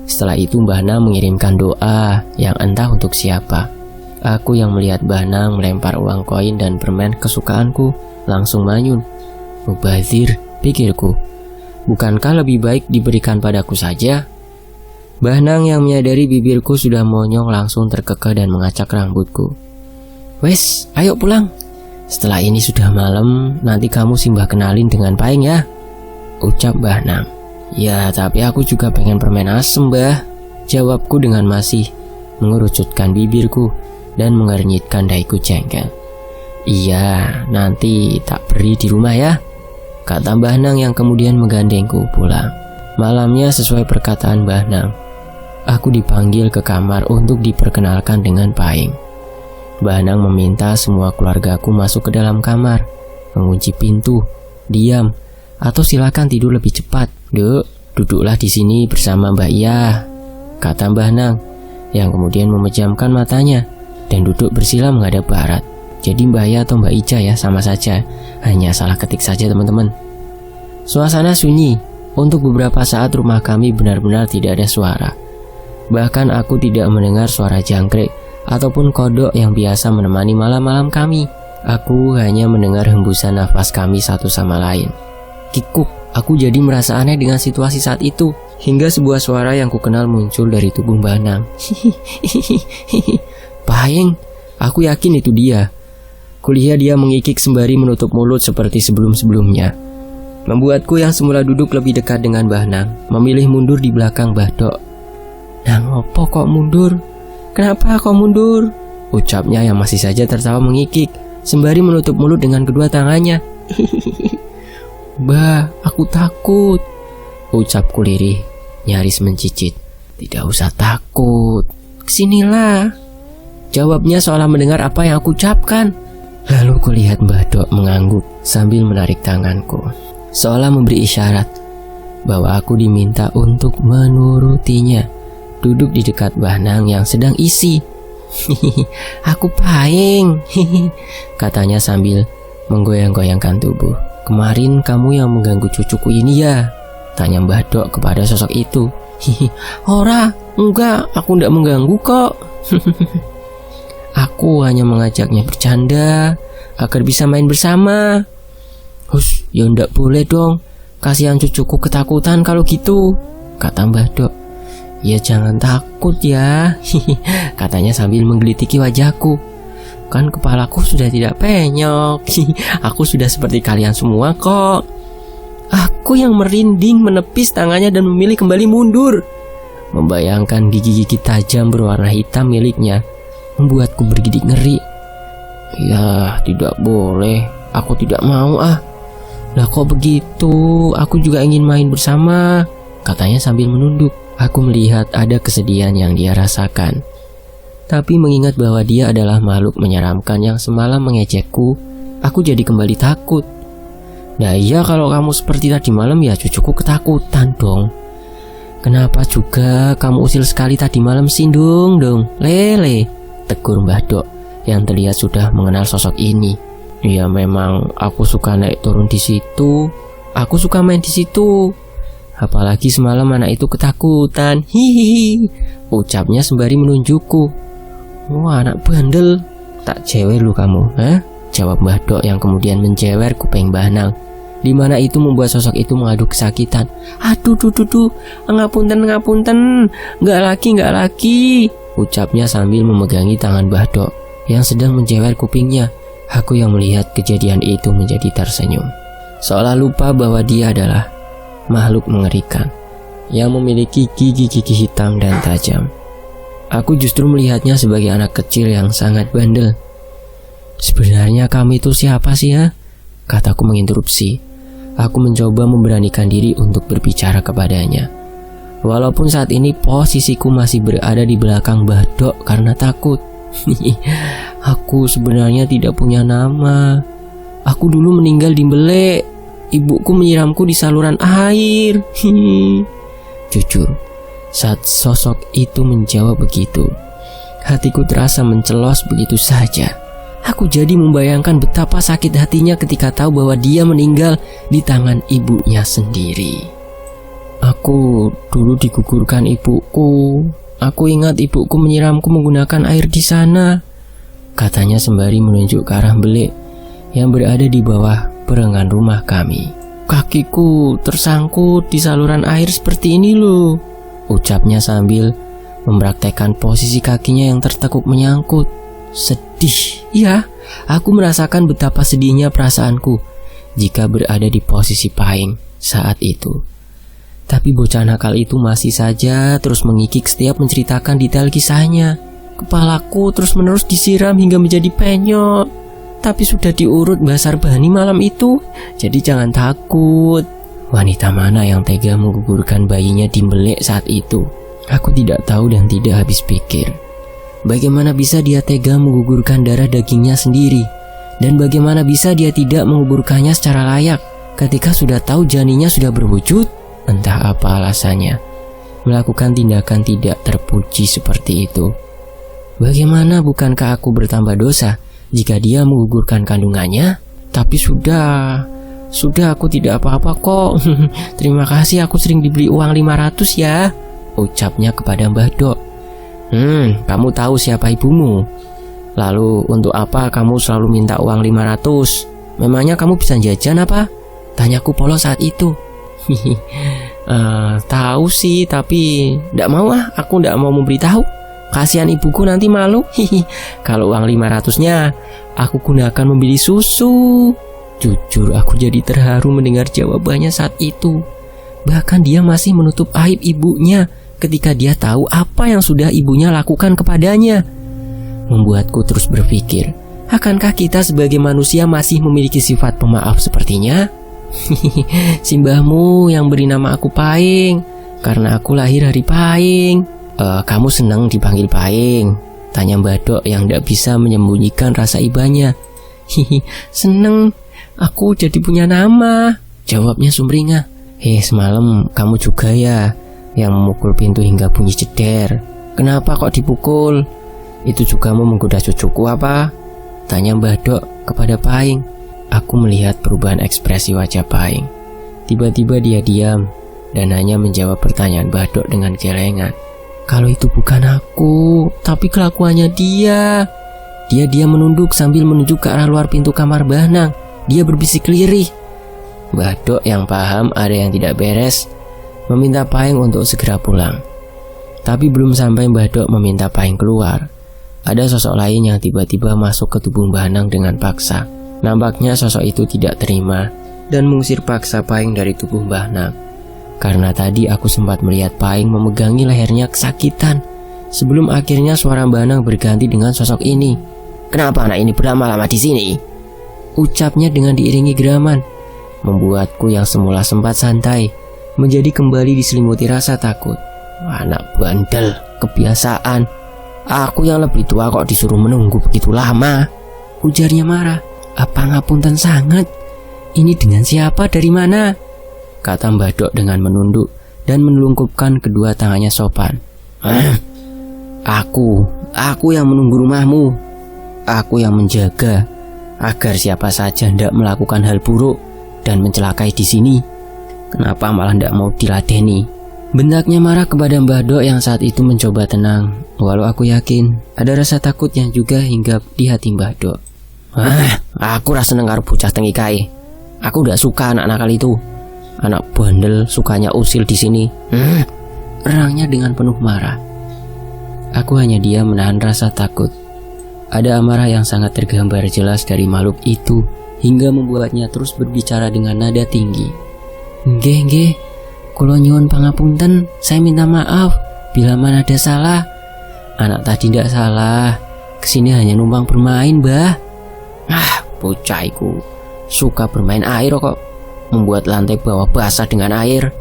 Setelah itu Bahnang mengirimkan doa yang entah untuk siapa. Aku yang melihat Bahnang melempar uang koin dan permen kesukaanku langsung manyun. Mubazir, pikirku. Bukankah lebih baik diberikan padaku saja? Bahnang yang menyadari bibirku sudah monyong langsung terkekeh dan mengacak rambutku. Wes, ayo pulang. Setelah ini sudah malam, nanti kamu Simbah kenalin dengan Pahing ya, ucap Bahnang. Ya, tapi aku juga pengen permen asem, Mbah, jawabku dengan masih mengerucutkan bibirku dan mengernyitkan dahiku jengkel. Iya, nanti tak beri di rumah ya, kata Bahnang yang kemudian menggandengku pulang. Malamnya sesuai perkataan Bahnang, aku dipanggil ke kamar untuk diperkenalkan dengan Pahing. Bahnang meminta semua keluargaku masuk ke dalam kamar, mengunci pintu, diam, atau silakan tidur lebih cepat. Duk, duduklah di sini bersama Mbak Iya, kata Bahnang, yang kemudian memejamkan matanya dan duduk bersila menghadap barat. Jadi Mbak Iya atau Mbak Ica ya, sama saja, hanya salah ketik saja teman-teman. Suasana sunyi. Untuk beberapa saat rumah kami benar-benar tidak ada suara. Bahkan aku tidak mendengar suara jangkrik ataupun kodok yang biasa menemani malam-malam kami. Aku hanya mendengar hembusan nafas kami satu sama lain. Kikuk, aku jadi merasa aneh dengan situasi saat itu, hingga sebuah suara yang kukenal muncul dari tubuh Bahnang. Pahing, aku yakin itu dia. Kulihat dia mengikik sembari menutup mulut seperti sebelum-sebelumnya, membuatku yang semula duduk lebih dekat dengan Bahnang memilih mundur di belakang Bahdok. Nang opo kok mundur? Kenapa kok mundur? Ucapnya yang masih saja tertawa mengikik sembari menutup mulut dengan kedua tangannya. Bah, aku takut, ucapku lirih, nyaris mencicit. Tidak usah takut, kesinilah, jawabnya seolah mendengar apa yang aku ucapkan. Lalu kulihat Bahdok mengangguk sambil menarik tanganku, seolah memberi isyarat bahwa aku diminta untuk menurutinya. Duduk di dekat Bahnang yang sedang isi. Aku Pahing, katanya sambil menggoyang-goyangkan tubuh. Kemarin kamu yang mengganggu cucuku ini ya, tanya Bahdok kepada sosok itu. Ora, enggak, aku enggak mengganggu kok. Aku hanya mengajaknya bercanda agar bisa main bersama. Hus, ya enggak boleh dong, kasihan cucuku ketakutan kalau gitu, kata Bahdok. Ya jangan takut ya, katanya sambil menggelitiki wajahku. Kan kepalaku sudah tidak penyok. Aku sudah seperti kalian semua kok. Aku yang merinding menepis tangannya dan memilih kembali mundur. Membayangkan gigi-gigi tajam berwarna hitam miliknya membuatku bergidik ngeri. Ya, tidak boleh. Aku tidak mau ah. Lah kok begitu? Aku juga ingin main bersama, katanya sambil menunduk. Aku melihat ada kesedihan yang dia rasakan. Tapi mengingat bahwa dia adalah makhluk menyeramkan yang semalam mengejekku, aku jadi kembali takut. Nah iya, kalau kamu seperti tadi malam ya cucuku ketakutan dong. Kenapa juga kamu usil sekali tadi malam sindung dong, lele, tegur Mbah Dok yang terlihat sudah mengenal sosok ini. Ya memang aku suka naik turun di situ, aku suka main di situ. Apalagi semalam anak itu ketakutan, hihihi, ucapnya sembari menunjukku. Wah, anak bandel, tak jewer lu kamu, hah? Jawab Mbah Dok yang kemudian menjewer kuping Mbah Nang, di mana itu membuat sosok itu mengadu kesakitan. Aduh, ngapunten, nggak lagi, ucapnya sambil memegangi tangan Mbah Dok yang sedang menjewer kupingnya. Aku yang melihat kejadian itu menjadi tersenyum, seolah lupa bahwa dia adalah makhluk mengerikan yang memiliki gigi-gigi hitam dan tajam. Aku justru melihatnya sebagai anak kecil yang sangat bandel. Sebenarnya kamu itu siapa sih ya? Kataku menginterupsi. Aku mencoba memberanikan diri untuk berbicara kepadanya. Walaupun saat ini posisiku masih berada di belakang Mbah Dok karena takut. Aku sebenarnya tidak punya nama. Aku dulu meninggal di Mbelek. Ibuku menyiramku di saluran air. Jujur, saat sosok itu menjawab begitu, hatiku terasa mencelos begitu saja. Aku jadi membayangkan betapa sakit hatinya ketika tahu bahwa dia meninggal di tangan ibunya sendiri. Aku dulu digugurkan ibuku. Aku ingat ibuku menyiramku menggunakan air di sana, katanya sembari menunjuk ke arah Mbelek yang berada di bawah perengan rumah kami. Kakiku tersangkut di saluran air seperti ini loh, ucapnya sambil mempraktekkan posisi kakinya yang tertekuk menyangkut. Sedih, ya, aku merasakan betapa sedihnya perasaanku jika berada di posisi Pahing saat itu. Tapi bocah nakal itu masih saja terus mengikik setiap menceritakan detail kisahnya. Kepalaku terus-menerus disiram hingga menjadi penyok. Tapi sudah diurut Mbah Sarbani malam itu, jadi jangan takut. Wanita mana yang tega menggugurkan bayinya di Mbelek saat itu? Aku tidak tahu dan tidak habis pikir. Bagaimana bisa dia tega menggugurkan darah dagingnya sendiri? Dan bagaimana bisa dia tidak menguburkannya secara layak ketika sudah tahu janinnya sudah berwujud? Entah apa alasannya, melakukan tindakan tidak terpuji seperti itu. Bagaimana bukankah aku bertambah dosa jika dia menggugurkan kandungannya? Tapi sudah aku tidak apa-apa kok. Terima kasih, aku sering diberi uang 500 ya, ucapnya kepada Mbah Dok. Kamu tahu siapa ibumu? Lalu untuk apa kamu selalu minta uang 500? Memangnya kamu bisa jajan apa? Tanyaku polos saat itu. Tahu sih, tapi ndak mau ah, aku ndak mau memberitahu. Kasihan ibuku nanti malu. Kalau uang 500-nya aku gunakan membeli susu. Jujur aku jadi terharu mendengar jawabannya saat itu. Bahkan dia masih menutup aib ibunya ketika dia tahu apa yang sudah ibunya lakukan kepadanya. Membuatku terus berpikir, akankah kita sebagai manusia masih memiliki sifat pemaaf sepertinya? Simbahmu yang beri nama aku Pahing karena aku lahir hari Pahing. Kamu senang dipanggil Pahing? Tanya Mbah Dok yang tidak bisa menyembunyikan rasa ibanya. Seneng, aku jadi punya nama, jawabnya sumringah. Semalam kamu juga ya yang memukul pintu hingga bunyi jeder. Kenapa kok dipukul? Itu juga mau menggoda cucuku apa? Tanya Mbah Dok kepada Pahing. Aku melihat perubahan ekspresi wajah Pahing. Tiba-tiba dia diam dan hanya menjawab pertanyaan Mbah Dok dengan gelengan. Kalau itu bukan aku, tapi kelakuannya dia. Dia menunduk sambil menunjuk ke arah luar pintu kamar Mbah Nang. Dia berbisik lirih. Mbah Dok yang paham ada yang tidak beres meminta Pahing untuk segera pulang. Tapi belum sampai Mbah Dok meminta Pahing keluar, ada sosok lain yang tiba-tiba masuk ke tubuh Mbah Nang dengan paksa. Nampaknya sosok itu tidak terima dan mengusir paksa Pahing dari tubuh Mbah Nang. Karena tadi aku sempat melihat Pahing memegangi lehernya kesakitan, sebelum akhirnya suara Mbah Nang berganti dengan sosok ini. "Kenapa anak ini berlama-lama di sini?" ucapnya dengan diiringi geraman, membuatku yang semula sempat santai menjadi kembali diselimuti rasa takut. "Anak bandel, kebiasaan. Aku yang lebih tua kok disuruh menunggu begitu lama," ujarnya marah. "Apa ngapunten sangat? Ini dengan siapa, dari mana?" kata Mbah Dok dengan menunduk dan menelungkupkan kedua tangannya sopan. Aku yang menunggu rumahmu. Aku yang menjaga agar siapa saja hendak melakukan hal buruk dan mencelakai di sini. Kenapa malah tidak mau diladeni?" Bentaknya marah kepada Mbah Dok yang saat itu mencoba tenang, walau aku yakin ada rasa takut yang juga hinggap di hati Mbah Dok. Aku rasa dengar bocah tengikai. Aku tidak suka anak nakal itu. Anak bandel sukanya usil di sini. Erangnya dengan penuh marah. Aku hanya diam menahan rasa takut. Ada amarah yang sangat tergambar jelas dari makhluk itu, hingga membuatnya terus berbicara dengan nada tinggi. Nggih, kula nyuwun pangapunten, saya minta maaf bila mana ada salah. Anak tadi tidak salah, kesini hanya numpang bermain, Mbah. Bocah iku suka bermain air kok, membuat lantai bawah basah dengan air,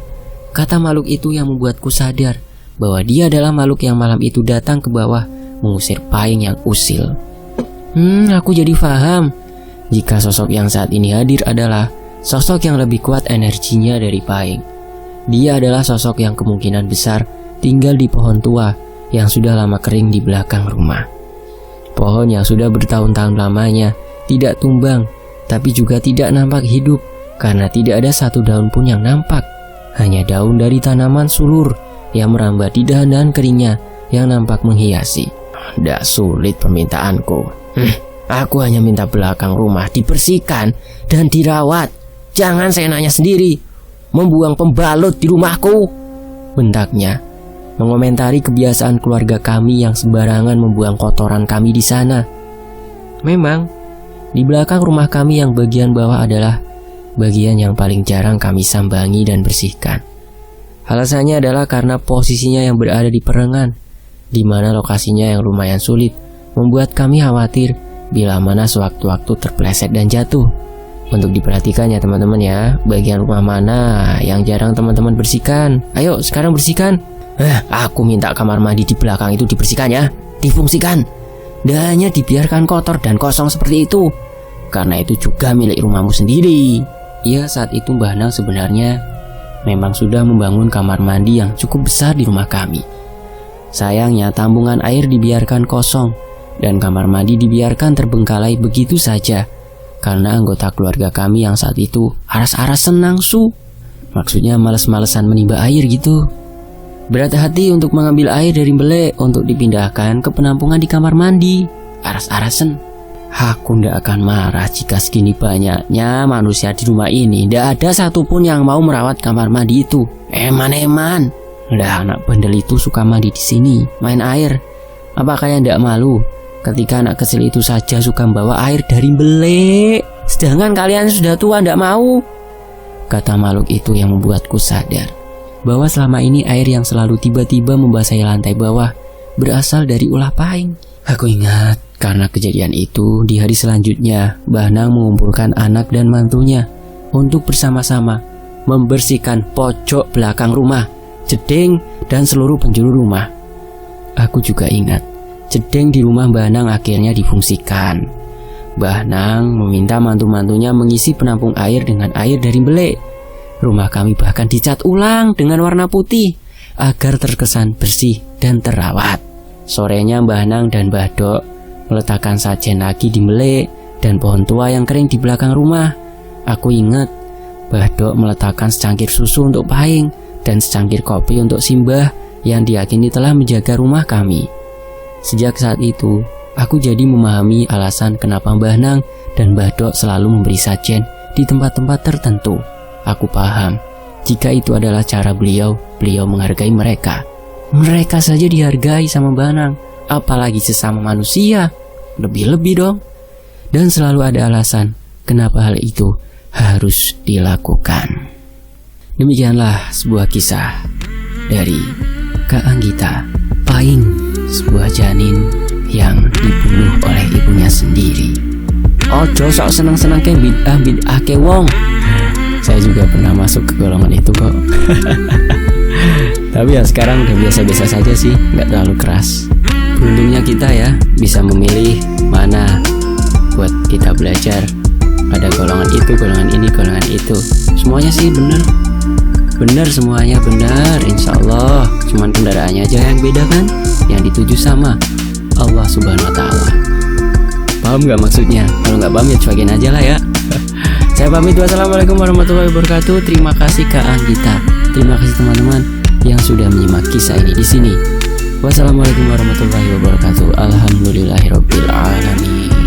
kata makhluk itu yang membuatku sadar bahwa dia adalah makhluk yang malam itu datang ke bawah mengusir Pahing yang usil. Aku jadi paham jika sosok yang saat ini hadir adalah sosok yang lebih kuat energinya dari Pahing. Dia adalah sosok yang kemungkinan besar tinggal di pohon tua yang sudah lama kering di belakang rumah. Pohon yang sudah bertahun-tahun lamanya tidak tumbang, tapi juga tidak nampak hidup karena tidak ada satu daun pun yang nampak. Hanya daun dari tanaman sulur yang merambat di dahan-dahan keringnya yang nampak menghiasi. Tidak sulit permintaanku. Aku hanya minta belakang rumah dibersihkan dan dirawat. Jangan seenaknya sendiri membuang pembalut di rumahku, bentaknya, mengomentari kebiasaan keluarga kami yang sembarangan membuang kotoran kami di sana. Memang di belakang rumah kami yang bagian bawah adalah bagian yang paling jarang kami sambangi dan bersihkan. Alasannya adalah karena posisinya yang berada di perengan, di mana lokasinya yang lumayan sulit, membuat kami khawatir bila mana sewaktu-waktu terpeleset dan jatuh. Untuk diperhatikan ya teman-teman ya, bagian rumah mana yang jarang teman-teman bersihkan. Ayo sekarang bersihkan. Aku minta kamar mandi di belakang itu dibersihkan ya, difungsikan. Dan hanya dibiarkan kotor dan kosong seperti itu, karena itu juga milik rumahmu sendiri. Ya, saat itu Mbah Nang sebenarnya memang sudah membangun kamar mandi yang cukup besar di rumah kami. Sayangnya tambungan air dibiarkan kosong dan kamar mandi dibiarkan terbengkalai begitu saja, karena anggota keluarga kami yang saat itu aras-arasan nangsu. Maksudnya males-malesan menimba air gitu. Berat hati untuk mengambil air dari belek untuk dipindahkan ke penampungan di kamar mandi. Aras-arasan. Aku ndak akan marah jika segini banyaknya manusia di rumah ini ndak ada satupun yang mau merawat kamar mandi itu. Eman-eman. Lah anak bandel itu suka mandi di sini, main air. Apa kalian ndak malu ketika anak kecil itu saja suka membawa air dari belek, sedangkan kalian sudah tua ndak mau? Kata makhluk itu yang membuatku sadar bahwa selama ini air yang selalu tiba-tiba membasahi lantai bawah berasal dari ulah Pahing. Aku ingat karena kejadian itu di hari selanjutnya Mbah Nang mengumpulkan anak dan mantunya untuk bersama-sama membersihkan pojok belakang rumah, jeding dan seluruh penjuru rumah. Aku juga ingat jeding di rumah Mbah Nang akhirnya difungsikan. Mbah Nang meminta mantu-mantunya mengisi penampung air dengan air dari belek. Rumah kami bahkan dicat ulang dengan warna putih agar terkesan bersih dan terawat. Sorenya Mbah Nang dan Mbah Dok meletakkan sajen lagi di belek dan pohon tua yang kering di belakang rumah. Aku ingat Mbah Dok meletakkan secangkir susu untuk Pahing dan secangkir kopi untuk Simbah yang diyakini telah menjaga rumah kami. Sejak saat itu, aku jadi memahami alasan kenapa Mbah Nang dan Mbah Dok selalu memberi sajen di tempat-tempat tertentu. Aku paham, jika itu adalah cara beliau menghargai mereka. Mereka saja dihargai sama Mbah Nang, apalagi sesama manusia, lebih-lebih dong. Dan selalu ada alasan kenapa hal itu harus dilakukan. Demikianlah sebuah kisah dari Kak Anggita, Paing, sebuah janin yang dibunuh oleh ibunya sendiri. Ojo sok senang-senang ke bid'ah ke wong. Saya juga pernah masuk ke golongan itu kok. Tapi ya sekarang udah biasa-biasa saja sih, nggak terlalu keras. Beruntungnya kita ya bisa memilih mana buat kita belajar. Ada golongan itu, golongan ini, golongan itu. Semuanya sih benar semuanya benar, insya Allah. Cuman kendaraannya aja yang beda kan, yang dituju sama Allah Subhanahu Wa Taala. Paham nggak maksudnya? Kalau nggak paham ya cuekin aja lah ya. Saya pamit, wassalamualaikum warahmatullahi wabarakatuh. Terima kasih Kak Anggita, terima kasih teman-teman yang sudah menyimak kisah ini di sini. Wassalamualaikum warahmatullahi wabarakatuh. Alhamdulillahirabbil alamin.